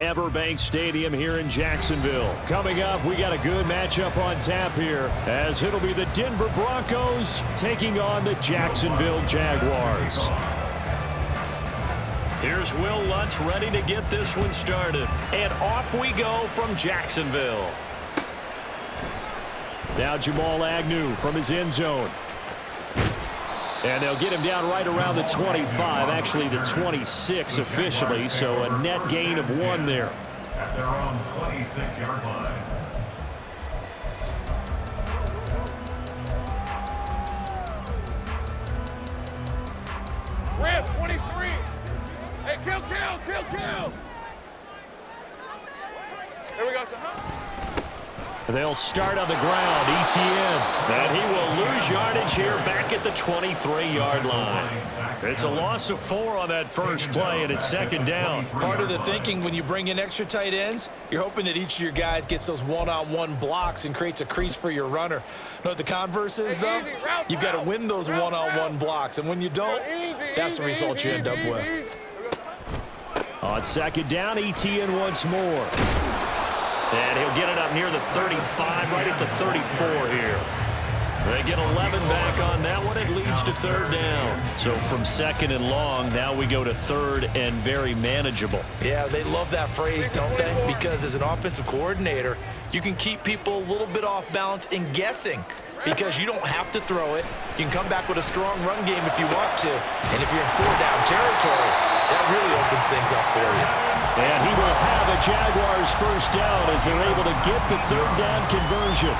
Everbank Stadium here in Jacksonville. Coming up, we got a good matchup on tap here, as it'll be the Denver Broncos taking on the Jacksonville Jaguars. Here's Will Lutz ready to get this one started. And off we go from Jacksonville. Now Jamal Agnew from his end zone. And they'll get him down right around the 25, actually the 26 officially, so a net gain of 1 there. At their own 26-yard line. Ref, 23. Hey, kill. Here we go, son. They'll start on the ground, Etienne. And he will lose yardage here back at the 23-yard line. It's a loss of 4 on that first play, and it's second down. Part of the thinking when you bring in extra tight ends, you're hoping that each of your guys gets those one-on-one blocks and creates a crease for your runner. You know what the converse is, though? You've got to win those one-on-one blocks, and when you don't, that's the result you end up with. On second down, Etienne once more. And he'll get it up near the 35, right at the 34 here. They get 11 back on that one. It leads to third down. So from second and long, now we go to third and very manageable. Yeah, they love that phrase, don't they? Because as an offensive coordinator, you can keep people a little bit off balance and guessing because you don't have to throw it. You can come back with a strong run game if you want to. And if you're in 4-down territory, that really opens things up for you. And he will have a Jaguars first down as they're able to get the third down conversion.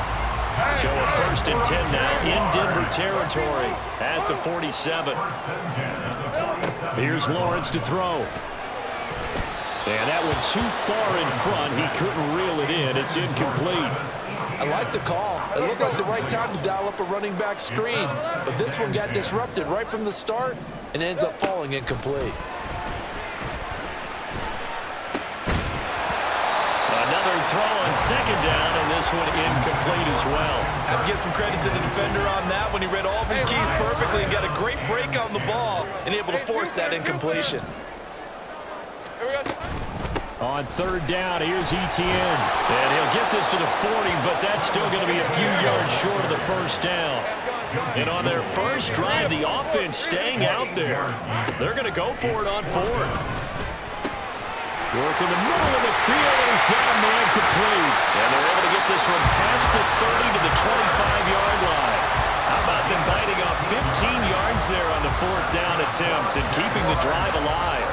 So a 1st and 10 now in Denver territory at the 47. Here's Lawrence to throw. And that one too far in front. He couldn't reel it in. It's incomplete. I like the call. It looked like the right time to dial up a running back screen. But this one got disrupted right from the start and ends up falling incomplete. Another throw on second down, and this one incomplete as well. I have to give some credit to the defender on that when he read all of his keys perfectly and got a great break on the ball and able to force that incompletion. On third down, here's Etienne. And he'll get this to the 40, but that's still going to be a few yards short of the first down. And on their first drive, the offense staying out there. They're going to go for it on 4th. Work in the middle of the field, and he's got a man complete. And they're able to get this one past the 30 to the 25-yard line. How about them biting off 15 yards there on the 4th down attempt and keeping the drive alive?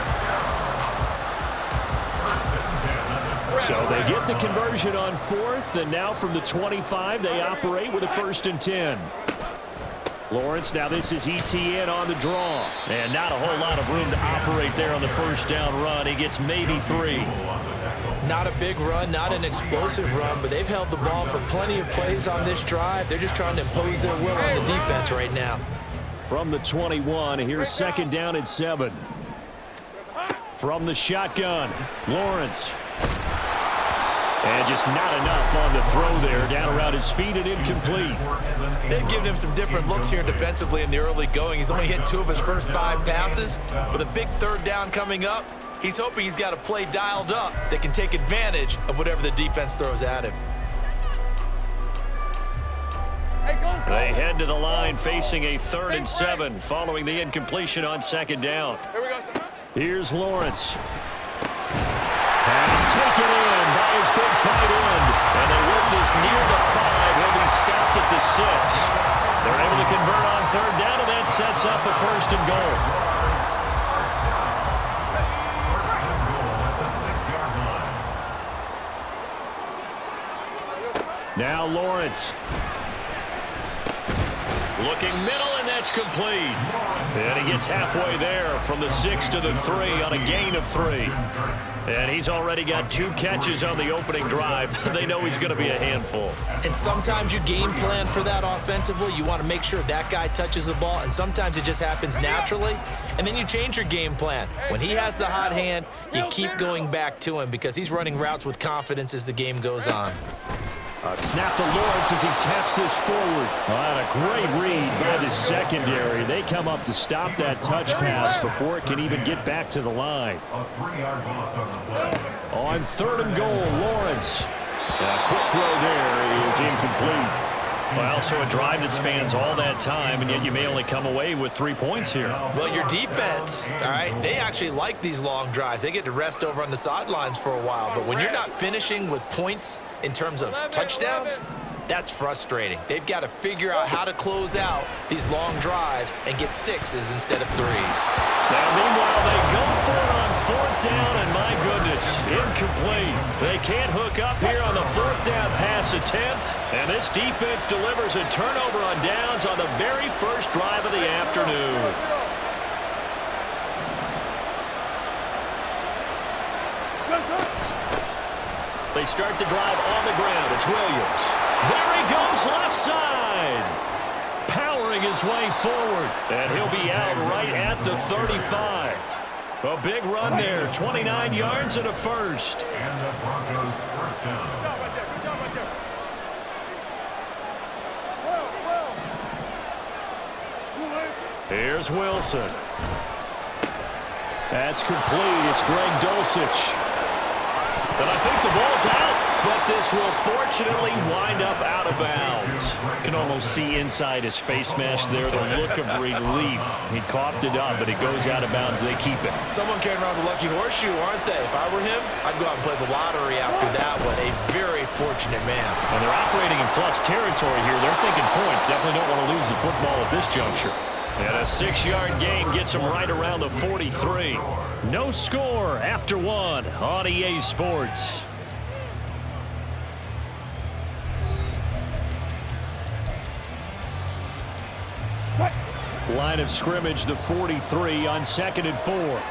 So they get the conversion on 4th, and now from the 25, they operate with a 1st and 10. Lawrence, now this is Etienne on the draw. And not a whole lot of room to operate there on the first down run. He gets maybe 3. Not a big run, not an explosive run, but they've held the ball for plenty of plays on this drive. They're just trying to impose their will on the defense right now. From the 21, here's second down and 7. From the shotgun, Lawrence. And just not enough on the throw there. Down around his feet and incomplete. They've given him some different looks here defensively in the early going. He's only hit 2 of his first 5 passes. With a big third down coming up, he's hoping he's got a play dialed up that can take advantage of whatever the defense throws at him. They head to the line facing a 3rd and 7 following the incompletion on second down. Here's Lawrence. Pass taken in by his big tight end. And they work this near the 5. He'll be stopped at the 6. They're able to convert on third down, and that sets up a 1st and goal. Now Lawrence. Looking middle, and that's complete. And he gets halfway there from the 6 to the 3 on a gain of 3. And he's already got 2 catches on the opening drive. They know he's going to be a handful. And sometimes you game plan for that offensively. You want to make sure that guy touches the ball, and sometimes it just happens naturally. And then you change your game plan. When he has the hot hand, you keep going back to him because he's running routes with confidence as the game goes on. A snap to Lawrence as he taps this forward. And a great read by the secondary. They come up to stop that touch pass before it can even get back to the line. A 3-yard loss on the play. On 3rd and goal, Lawrence. A quick throw there is incomplete. Well, so a drive that spans all that time, and yet you may only come away with 3 points here. Well, your defense, all right, they actually like these long drives. They get to rest over on the sidelines for a while. But when you're not finishing with points in terms of touchdowns, that's frustrating. They've got to figure out how to close out these long drives and get 6s instead of 3s. Now, meanwhile, they go for it on 4th down, and my goodness, incomplete. They can't hook up here on the 4th down pass attempt, and this defense delivers a turnover on downs on the very first drive of the afternoon. They start the drive on the ground. It's Williams. There he goes left side. Powering his way forward. And he'll be out right at the 35. A big run there. 29 yards and a first. And the Broncos first down. Here's Wilson. That's complete. It's Greg Dulcich. And I think the ball's out, but this will fortunately wind up out of bounds. You can almost see inside his face mesh there the look of relief. He coughed it up, but it goes out of bounds. They keep it. Someone came around the lucky horseshoe, aren't they? If I were him, I'd go out and play the lottery after that one. A very fortunate man. And they're operating in plus territory here. They're thinking points. Definitely don't want to lose the football at this juncture. And a 6-yard gain gets them right around the 43. No score after 1 on EA Sports. Line of scrimmage, the 43 on 2nd and 4.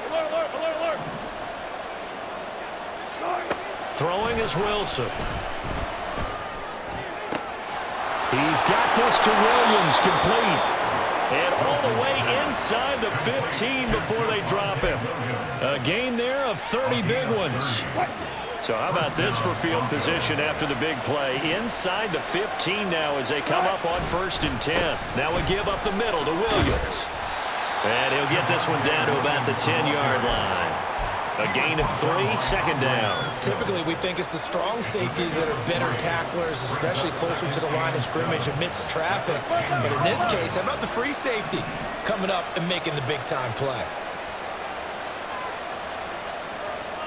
Alert. Throwing is Wilson. He's got this to Williams, complete. And all the way inside the 15 before they drop him. A gain there of 30 big ones. So how about this for field position after the big play? Inside the 15 now as they come up on 1st and 10. Now we give up the middle to Williams. And he'll get this one down to about the 10-yard line. A gain of 3, 2nd down. Typically, we think it's the strong safeties that are better tacklers, especially closer to the line of scrimmage amidst traffic. But in this case, how about the free safety coming up and making the big-time play?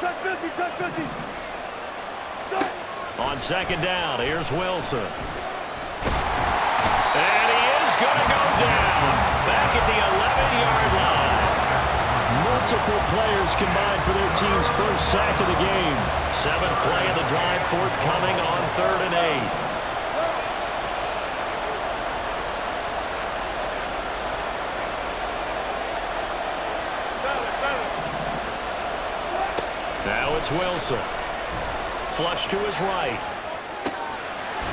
Touch 50. On 2nd down, here's Wilson. And he is going to go down. Back at the 11-yard line. Multiple players combined for their team's first sack of the game. 7th play of the drive, forthcoming on 3rd and 8. Now it's Wilson. Flush to his right.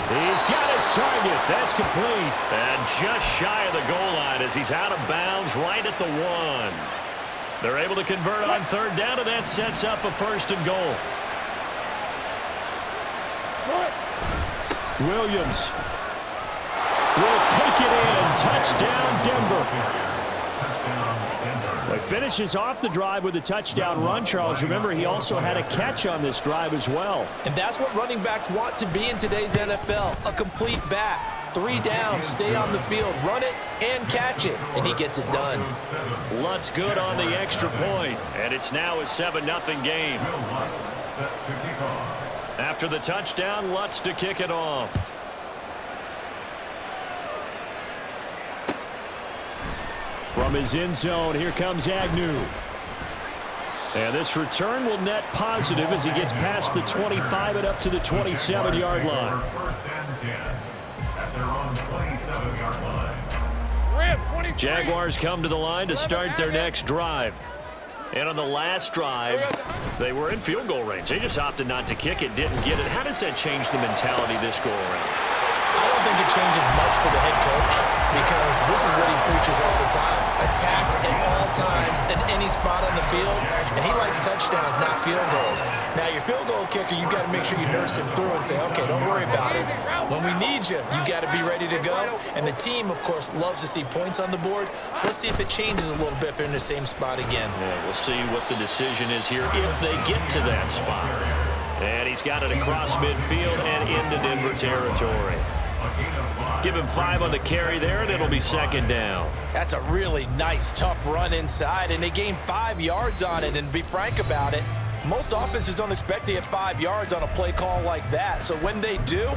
He's got his target. That's complete. And just shy of the goal line as he's out of bounds right at the 1. They're able to convert on 3rd down, and that sets up a 1st and goal. Williams will take it in. Touchdown, Denver. He finishes off the drive with a touchdown run, Charles. Remember, he also had a catch on this drive as well. And that's what running backs want to be in today's NFL, a complete back. 3 down, stay on the field, run it, and catch it, and he gets it done. Lutz good on the extra point, and it's now a 7-0 game. After the touchdown, Lutz to kick it off. From his end zone, here comes Agnew. And this return will net positive as he gets past the 25 and up to the 27-yard line. First and 10 at their own 27-yard line. Jaguars come to the line to start their next drive. And on the last drive, they were in field goal range. They just opted not to kick it, didn't get it. How does that change the mentality this go around? I don't think it changes much for the head coach because this is what he preaches all the time. Attack at all times in any spot on the field. and he likes touchdowns, not field goals. Now, your field goal kicker, you got to make sure you nurse him through and say, okay, don't worry about it. When we need you, you got to be ready to go. And the team, of course, loves to see points on the board. So let's see if it changes a little bit if they're in the same spot again. Yeah, we'll see what the decision is here if they get to that spot. And he's got it across midfield and into Denver territory. Give him 5 on the carry there, and it'll be second down. That's a really nice, tough run inside, and they gained 5 yards on it. And to be frank about it, most offenses don't expect to get 5 yards on a play call like that. So when they do,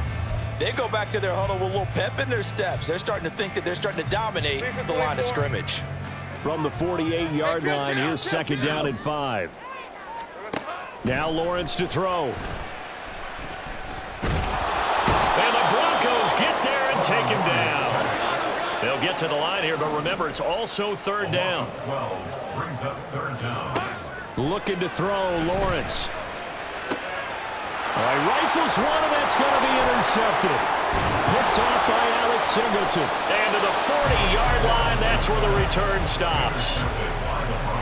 they go back to their huddle with a little pep in their steps. They're starting to think that they're starting to dominate the line of scrimmage. From the 48-yard line, here's second down and 5. Now Lawrence to throw. And the Broncos get there and take him down. They'll get to the line here, but remember, it's also third down. 12 brings up third down. Looking to throw, Lawrence. All right, rifles one, and that's going to be intercepted. Picked off by Alex Singleton. And to the 40-yard line, that's where the return stops.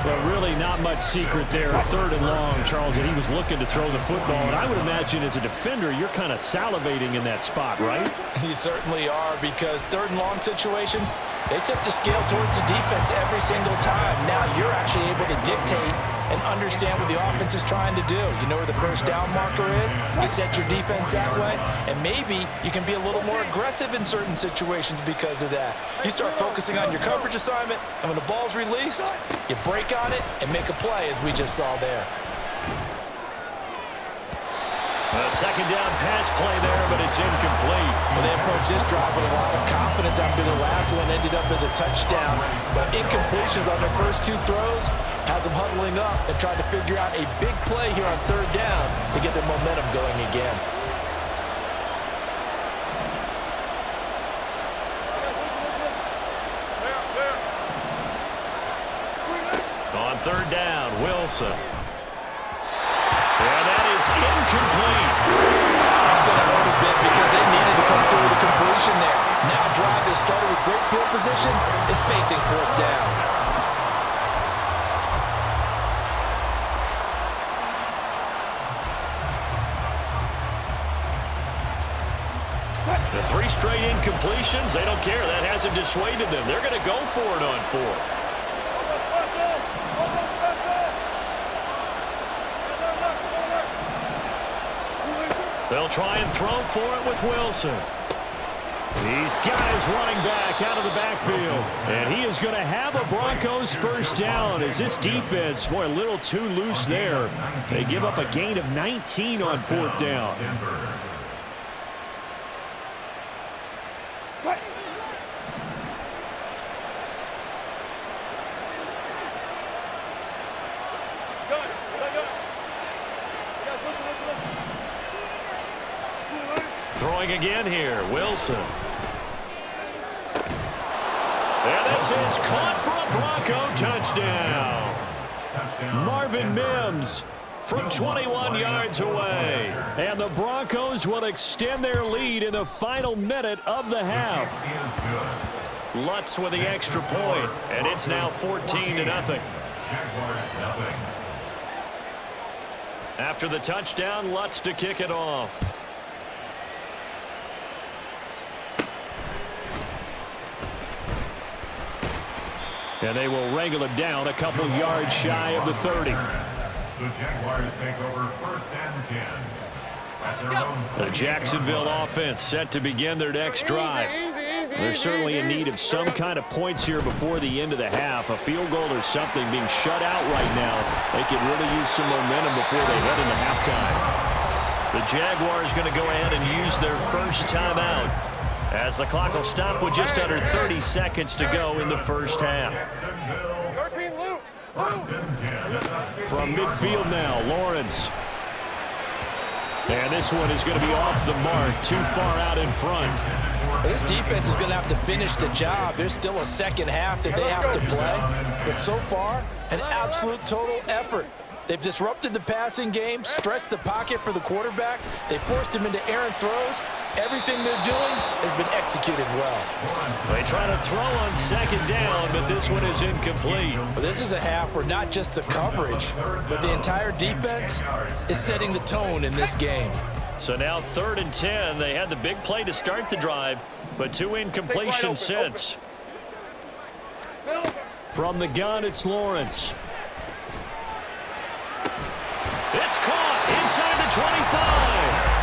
Well, really not much secret there. Third and long, Charles, and he was looking to throw the football. And I would imagine as a defender, you're kind of salivating in that spot, right? You certainly are, because third and long situations, they tip the scale towards the defense every single time. Now you're actually able to dictate and understand what the offense is trying to do. You know where the first down marker is. You set your defense that way, and maybe you can be a little more aggressive in certain situations because of that. You start focusing on your coverage assignment, and when the ball's released, you break on it and make a play, as we just saw there. A second down pass play there, but it's incomplete. Well, they approached this drive with a lot of confidence after the last one ended up as a touchdown. But incompletions on their first 2 throws has them huddling up and trying to figure out a big play here on third down to get their momentum going again. On third down, Wilson. And that is incomplete. That's going to hurt a bit because they needed to come through with a completion there. Now a drive that started with great field position is facing fourth down. The 3 straight incompletions, they don't care. That hasn't dissuaded them. They're going to go for it on 4th. They'll try and throw for it with Wilson. These guys running back out of the backfield. And he is going to have a Broncos first down as this defense, boy, a little too loose there. They give up a gain of 19 on 4th down. Throwing again here, Wilson. And this is caught for a Bronco touchdown. Marvin Mims from 21 yards away. And the Broncos will extend their lead in the final minute of the half. Lutz with the extra point, and it's now 14-0. After the touchdown, Lutz to kick it off. And they will wrangle him down a couple yards shy of the 30. The Jaguars take over 1st and 10. At their own The Jacksonville offense set to begin their next drive. They're certainly in need of some kind of points here before the end of the half. A field goal or something being shut out right now. They could really use some momentum before they head into halftime. The Jaguars going to go ahead and use their first timeout, as the clock will stop with just under 30 seconds to go in the first half. From midfield now, Lawrence. And this one is going to be off the mark, too far out in front. This defense is going to have to finish the job. There's still a second half that they have to play. But so far, an absolute total effort. They've disrupted the passing game, stressed the pocket for the quarterback. They forced him into errant throws. Everything they're doing has been executed well. They try to throw on second down, but this one is incomplete. Well, this is a half where not just the coverage, but the entire defense is setting the tone in this game. So now 3rd and 10. They had the big play to start the drive, but 2 incompletions since. From the gun, it's Lawrence. It's caught inside the 25.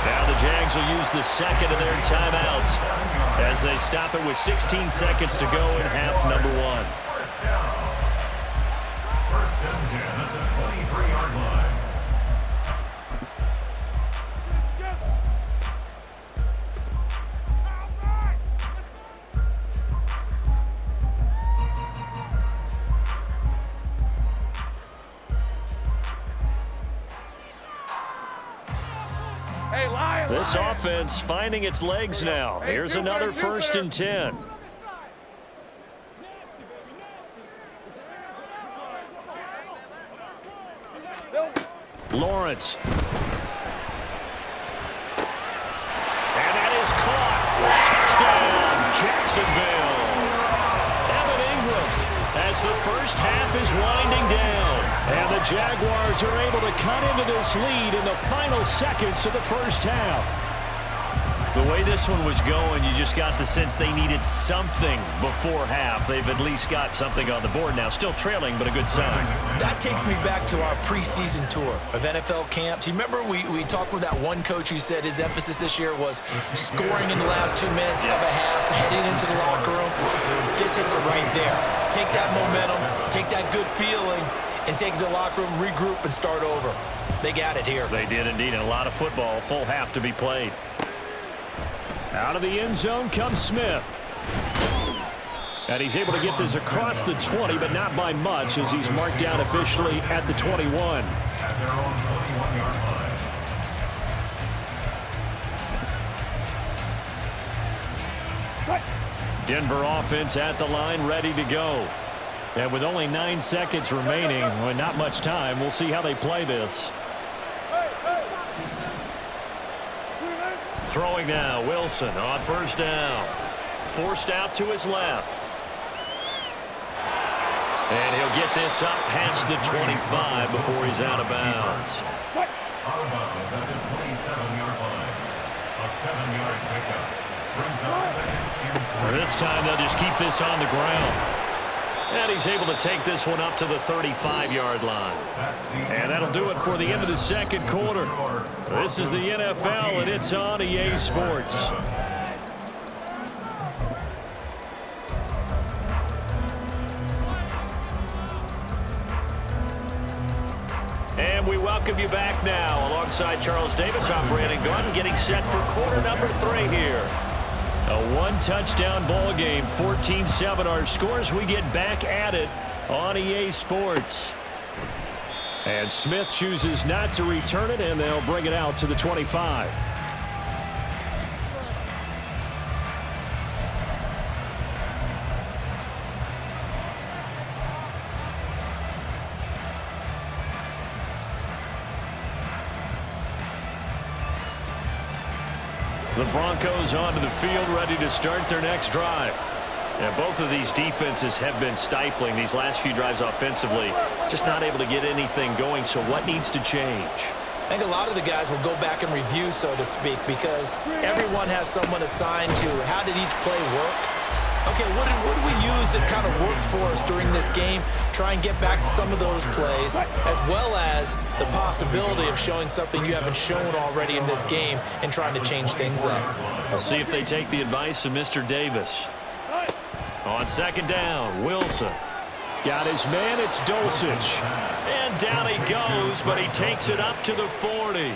Now the Jags will use the second of their timeouts as they stop it with 16 seconds to go in half number 1. First and 10 at the 23-yard line. This offense finding its legs now. Here's another 1st and 10. Lawrence. And that is caught. Touchdown, Jacksonville. Evan Ingram as the first half is winding down. And the Jaguars are able to cut into this lead in the final seconds of the first half. The way this one was going, you just got the sense they needed something before half. They've at least got something on the board now. Still trailing, but a good sign. That takes me back to our preseason tour of NFL camps. You remember we talked with that one coach who said his emphasis this year was scoring in the last 2 minutes of a half, heading into the locker room. This hits it right there. Take that momentum, take that good feeling, and take it to the locker room, regroup, and start over. They got it here. They did indeed, and a lot of football, full half to be played. Out of the end zone comes Smith. And he's able to get this across the 20, but not by much, as he's marked down officially at the 21. At their own 21-yard line. Denver offense at the line, ready to go. And with only 9 seconds remaining, well, not much time, we'll see how they play this. Throwing now, Wilson on 1st down. Forced out to his left. And he'll get this up past the 25 before he's out of bounds. Out of bounds at the 27-yard line. A 7-yard pickup. Brings up 2nd and 3. This time they'll just keep this on the ground. And he's able to take this one up to the 35-yard line. And that'll do it for the end of the second quarter. This is the NFL, and it's on EA Sports. And we welcome you back now. Alongside Charles Davis, I'm Brandon Gordon, getting set for quarter number 3 here. A one-touchdown ball game, 14-7 our scores. We get back at it on EA Sports. And Smith chooses not to return it, and they'll bring it out to the 25. The Broncos onto the field, ready to start their next drive. And both of these defenses have been stifling these last few drives offensively. Just not able to get anything going, so what needs to change? I think a lot of the guys will go back and review, so to speak, because everyone has someone assigned to how did each play work. Okay, what did we use that kind of worked for us during this game? Try and get back to some of those plays, as well as the possibility of showing something you haven't shown already in this game and trying to change things up. We'll see if they take the advice of Mr. Davis. On 2nd down, Wilson. Got his man, it's Dulcich. And down he goes, but he takes it up to the 40.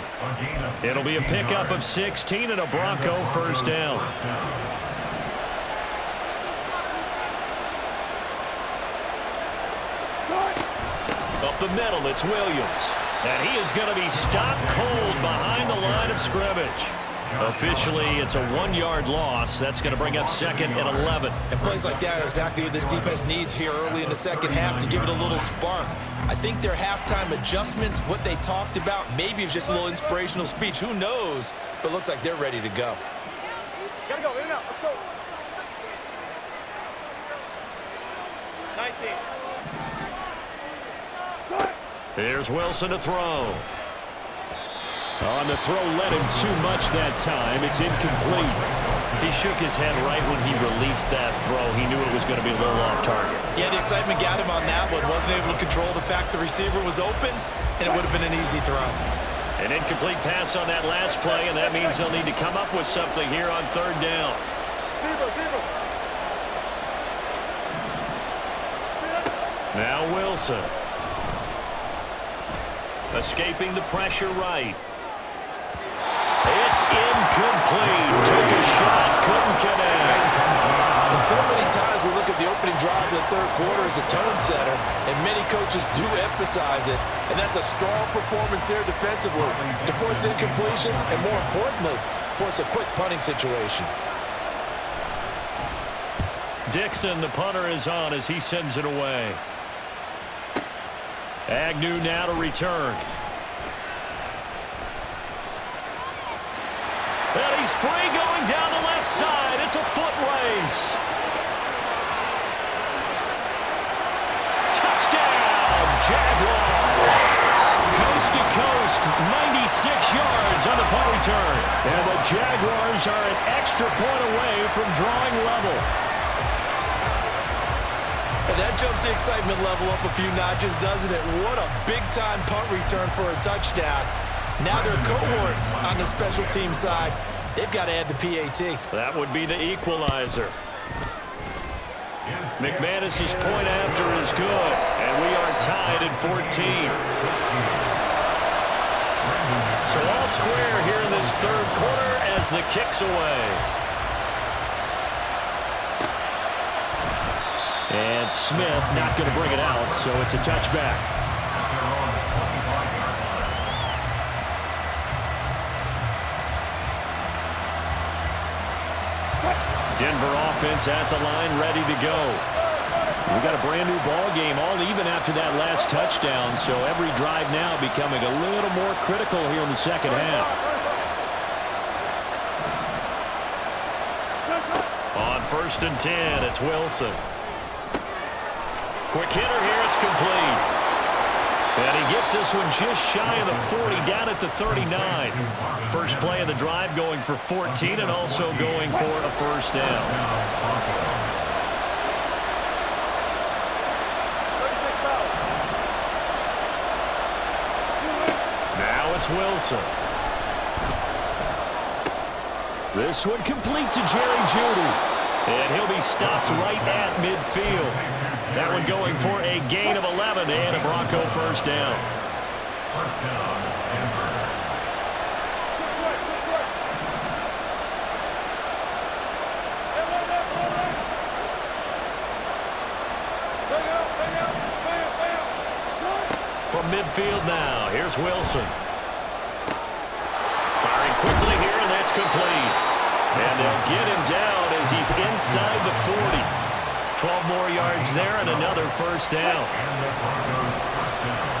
It'll be a pickup of 16 and a Bronco 1st down. Up the middle, it's Williams. And he is going to be stopped cold behind the line of scrimmage. Officially, it's a 1-yard loss. That's going to bring up second and 11. And plays like that are exactly what this defense needs here early in the second half to give it a little spark. I think their halftime adjustments, what they talked about, maybe it was just a little inspirational speech. Who knows? But looks like they're ready to go. Gotta go, in and out. Let's go. 19. Here's Wilson to throw. On the throw, led him too much that time. It's incomplete. He shook his head right when he released that throw. He knew it was going to be a little off target. Yeah, the excitement got him on that one. Wasn't able to control the fact the receiver was open, and it would have been an easy throw. An incomplete pass on that last play, and that means they'll need to come up with something here on third down. Now Wilson. Escaping the pressure right. It's incomplete. Took a shot, couldn't connect. And so many times we look at the opening drive of the third quarter as a tone setter, and many coaches do emphasize it, and that's a strong performance there defensively to force incompletion and, more importantly, force a quick punting situation. Dixon, the punter, is on as he sends it away. Agnew now to return. And he's free going down the left side. It's a foot race. Touchdown, Jaguars. Coast to coast, 96 yards on the punt return. And the Jaguars are an extra point away from drawing level. And that jumps the excitement level up a few notches, doesn't it? What a big-time punt return for a touchdown. Now their cohorts on the special team side, they've got to add the PAT. That would be the equalizer. McManus's point after is good, and we are tied at 14. So all square here in this third quarter as the kick's away. And Smith not going to bring it out, so it's a touchback. Denver offense at the line, ready to go. We got a brand new ball game, all even after that last touchdown, so every drive now becoming a little more critical here in the second half. On 1st and 10, it's Wilson. Quick hitter here, it's complete. And he gets this one just shy of the 40, down at the 39. First play of the drive going for 14 and also going for a first down. Now it's Wilson. This one complete to Jerry Jeudy. And he'll be stopped right at midfield. That one going for a gain of 11 and a Bronco first down. First down, Denver. From midfield now, here's Wilson. Firing quickly here, and that's complete. And they'll get him down as he's inside the 40. 12 more yards there and another first down. And the Broncos first down.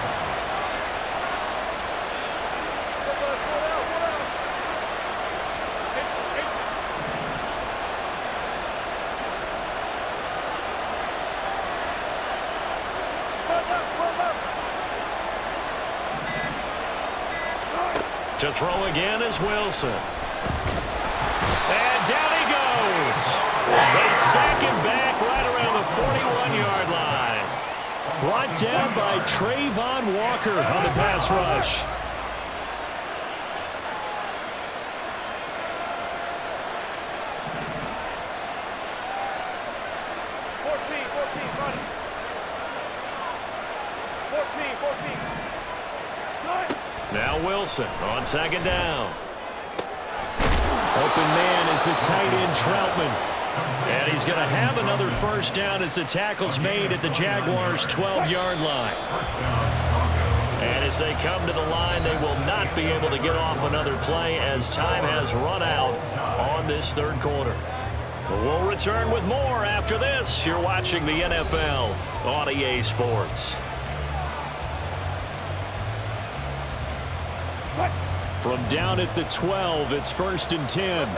To throw again is Wilson. And down he goes. They sack him back right around the 41-yard line. Brought down by Trayvon Walker on the pass rush. Now Wilson on second down. Open man is the tight end Troutman. And he's going to have another first down as the tackle's made at the Jaguars' 12-yard line. And as they come to the line, they will not be able to get off another play as time has run out on this third quarter. We'll return with more after this. You're watching the NFL on EA Sports. From down at the 12, it's 1st and 10.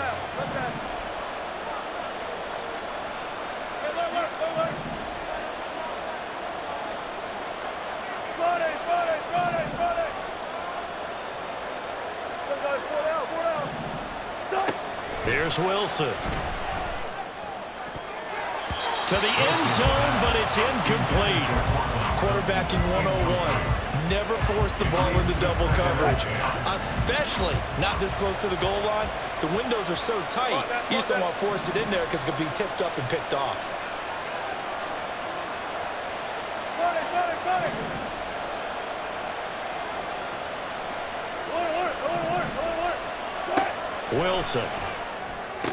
Here's Wilson. To the end zone, but it's incomplete. Quarterbacking 101. Never force the ball into double coverage, especially not this close to the goal line. The windows are so tight, you just don't want to force it in there because it could be tipped up and picked off. Wilson. And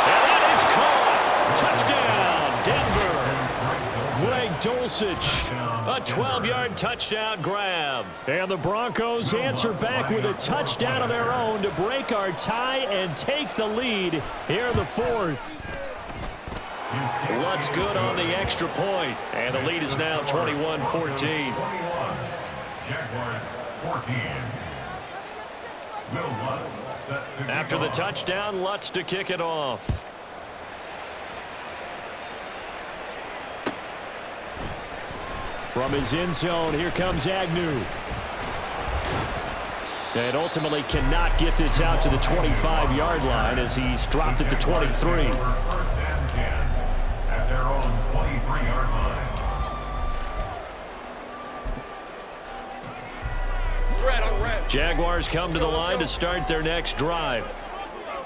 that is caught. Touchdown, Denver. Greg Dulcich. A 12-yard touchdown grab. And the Broncos answer back with a touchdown of their own to break our tie and take the lead here in the fourth. Lutz good on the extra point. And the lead is now 21-14. Jaguars 14. Will Lutz set to After the touchdown, Lutz to kick it off. From his end zone, here comes Agnew. And ultimately cannot get this out to the 25-yard line as he's dropped at the 23. 1st and 10 at their own 23-yard line. Jaguars come to the line to start their next drive.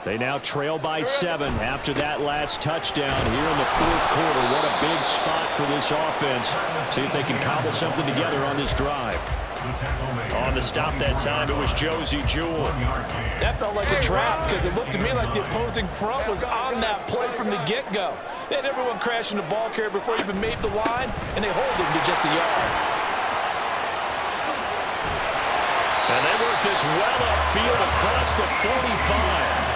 They now trail by 7 after that last touchdown here in the fourth quarter. What a big spot for this offense. See if they can cobble something together on this drive. On the stop that time, it was Josie Jewell. That felt like a trap because it looked to me like the opposing front was on that play from the get-go. They had everyone crashing the ball carrier before he even made the line, and they hold him to just a yard. And they work this well upfield across the 45.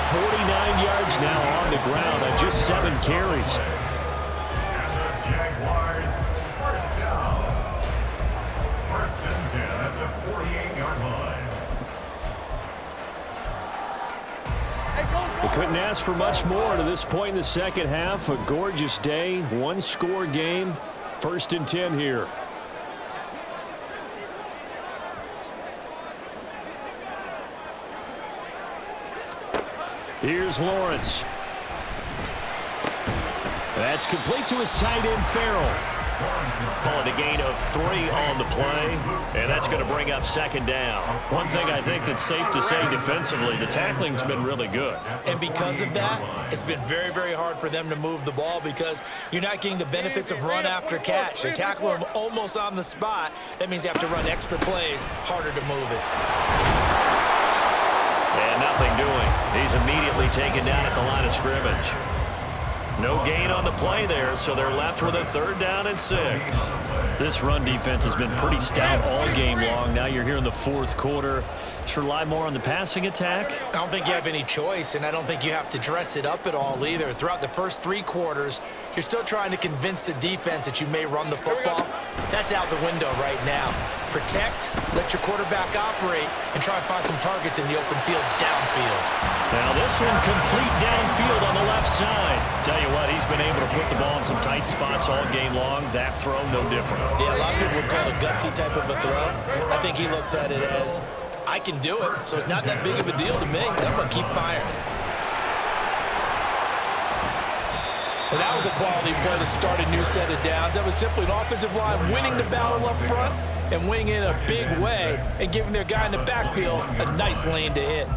49 yards now on the ground on just 7 carries. And the Jaguars first down. 1st and 10 at the 48-yard line. We couldn't ask for much more to this point in the second half. A gorgeous day, one-score game. 1st and 10 here. Here's Lawrence. That's complete to his tight end, Farrell. Call it a gain of 3 on the play, and that's going to bring up 2nd down. One thing I think that's safe to say defensively, the tackling's been really good. And because of that, it's been very, very hard for them to move the ball because you're not getting the benefits of run after catch. They tackle them almost on the spot. That means you have to run extra plays, harder to move it. And nothing doing. He's immediately taken down at the line of scrimmage. No gain on the play there, so they're left with a 3rd down and 6. This run defense has been pretty stout all game long. Now you're here in the fourth quarter. Just rely more on the passing attack. I don't think you have any choice, and I don't think you have to dress it up at all either. Throughout the first 3 quarters, you're still trying to convince the defense that you may run the football. That's out the window right now. Protect, let your quarterback operate, and try and find some targets in the open field downfield. Now this one complete downfield on the left side. Tell you what, he's been able to put the ball in some tight spots all game long. That throw, no different. Yeah, a lot of people would call it a gutsy type of a throw. I think he looks at it as, I can do it, so it's not that big of a deal to me. I'm going to keep firing. Well, that was a quality play to start a new set of downs. That was simply an offensive line winning the battle up front and winning in a big way and giving their guy in the backfield a nice lane to hit.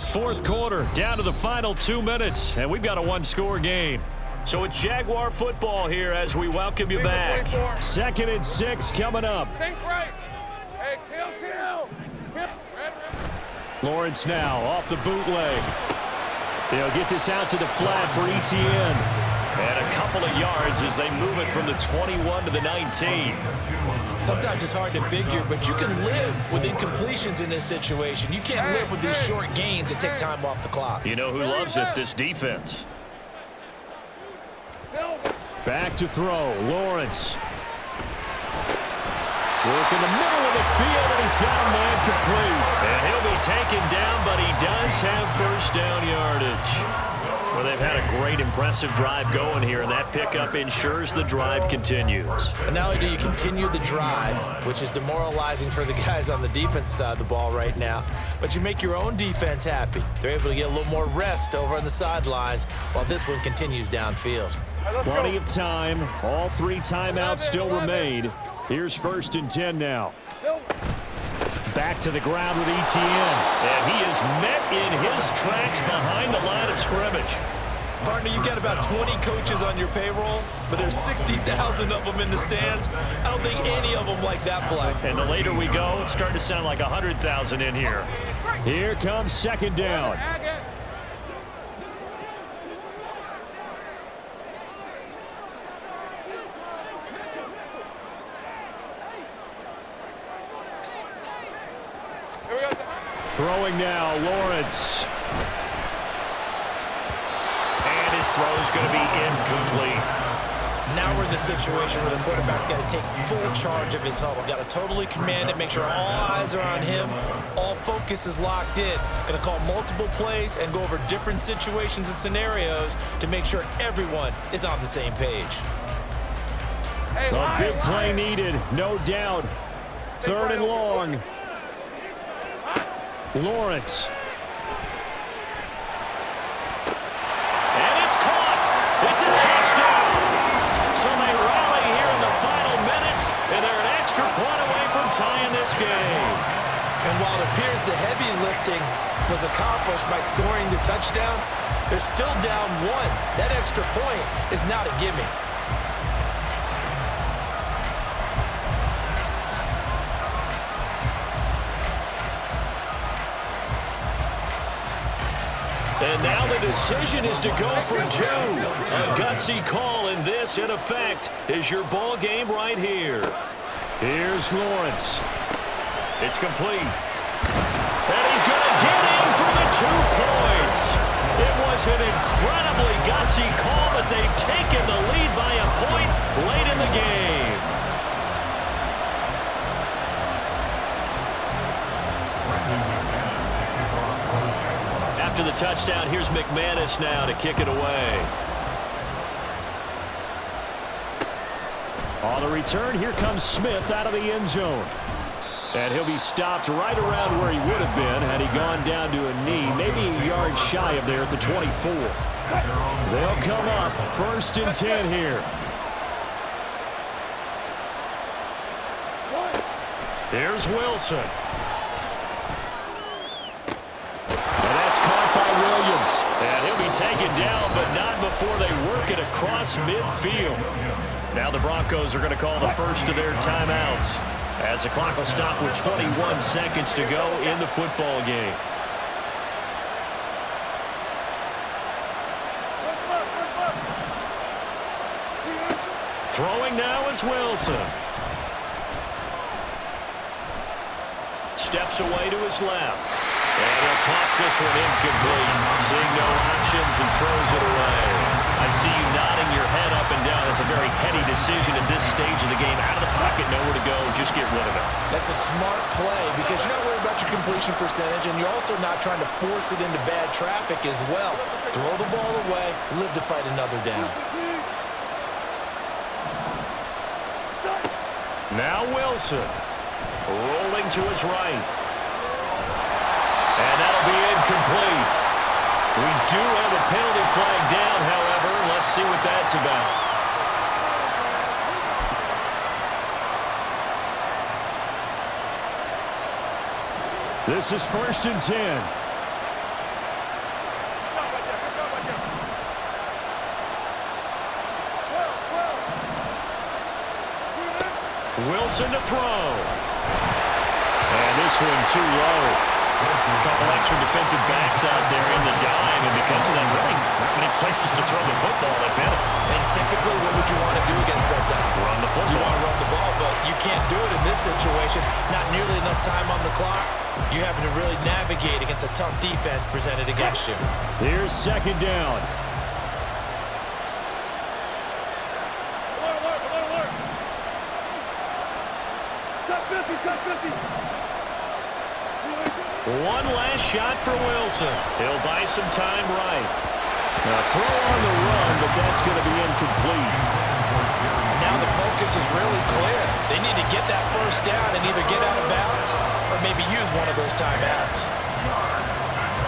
Fourth quarter, down to the final 2 minutes, and we've got a one-score game. So it's Jaguar football here as we welcome you back. 2nd and 6 coming up. Think right. Hey, kill. Lawrence now off the bootleg. They'll get this out to the flat for ETN. And a couple of yards as they move it from the 21 to the 19. Sometimes it's hard to figure, but you can live with incompletions in this situation. You can't live with these short gains that take time off the clock. You know who loves it? This defense. Back to throw. Lawrence. Work in the middle of the field, and he's got a man complete. And he'll be taken down, but he does have first down yardage. Well, they've had a great, impressive drive going here, and that pickup ensures the drive continues. And not only do you continue the drive, which is demoralizing for the guys on the defensive side of the ball right now, but you make your own defense happy. They're able to get a little more rest over on the sidelines while this one continues downfield. Plenty of time. All 3 timeouts still remain. Here's 1st and 10 now. Back to the ground with ETN. And he is met in his tracks behind the line of scrimmage. Partner, you've got about 20 coaches on your payroll, but there's 60,000 of them in the stands. I don't think any of them like that play. And the later we go, it's starting to sound like 100,000 in here. Here comes 2nd down. Throwing now, Lawrence. And his throw is going to be incomplete. Now we're in the situation where the quarterback's got to take full charge of his huddle. Got to totally command it, make sure all eyes are on him. All focus is locked in. Going to call multiple plays and go over different situations and scenarios to make sure everyone is on the same page. A big play needed, no doubt. 3rd and long. Lawrence. And it's caught. It's a touchdown. So they rally here in the final minute, and they're an extra point away from tying this game. And while it appears the heavy lifting was accomplished by scoring the touchdown, they're still down 1. That extra point is not a gimme. And now the decision is to go for 2. A gutsy call, and this, in effect, is your ball game right here. Here's Lawrence. It's complete. And he's going to get in for the 2 points. It was an incredibly gutsy call, but they've taken the lead by a point late in the game. After the touchdown, here's McManus now to kick it away. On the return, here comes Smith out of the end zone. And he'll be stopped right around where he would have been had he gone down to a knee, maybe a yard shy of there at the 24. They'll come up 1st and 10 here. Here's Wilson. And he'll be taken down, but not before they work it across midfield. Now the Broncos are going to call the first of their timeouts, as the clock will stop with 21 seconds to go in the football game. Throwing now is Wilson. Steps away to his left. And he'll toss this one incomplete. Seeing no options and throws it away. I see you nodding your head up and down. That's a very heady decision at this stage of the game. Out of the pocket, nowhere to go. Just get rid of it. That's a smart play because you're not worried about your completion percentage, and you're also not trying to force it into bad traffic as well. Throw the ball away, live to fight another down. Now Wilson. Rolling to his right. And that'll be incomplete. We do have a penalty flag down, however. Let's see what that's about. This is 1st and 10. Wilson to throw. And this one too low. A couple extra defensive backs out there in the dime, and because of that, really not many places to throw the football, if any. And typically, what would you want to do against that dime? Run the football. You want to run the ball, but you can't do it in this situation. Not nearly enough time on the clock. You having to really navigate against a tough defense presented against you. Here's second down. Alert. Top 50, top 50. One last shot for Wilson. He'll buy some time right. Now throw on the run, but that's going to be incomplete. Now the focus is really clear. They need to get that first down and either get out of bounds or maybe use one of those timeouts.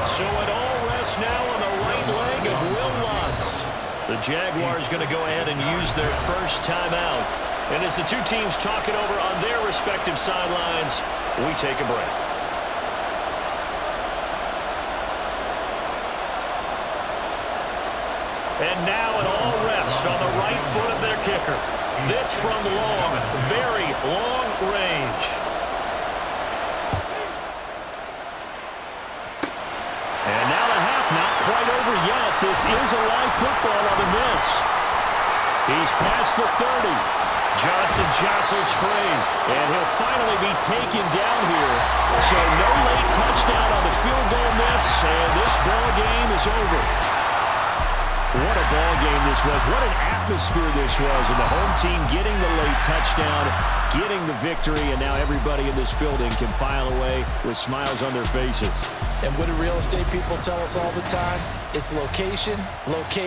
So it all rests now on the right leg of Will Lutz. The Jaguars going to go ahead and use their first timeout. And as the two teams talk it over on their respective sidelines, we take a break. And now it all rests on the right foot of their kicker. This from long, very long range. And now the half not quite over yet. This is a live football on the miss. He's past the 30. Johnson jostles free, and he'll finally be taken down here. So no late touchdown on the field goal miss, and this ball game is over. What a ball game this was. What an atmosphere this was. And the home team getting the late touchdown, getting the victory, and now everybody in this building can file away with smiles on their faces. And what do real estate people tell us all the time? It's location, location.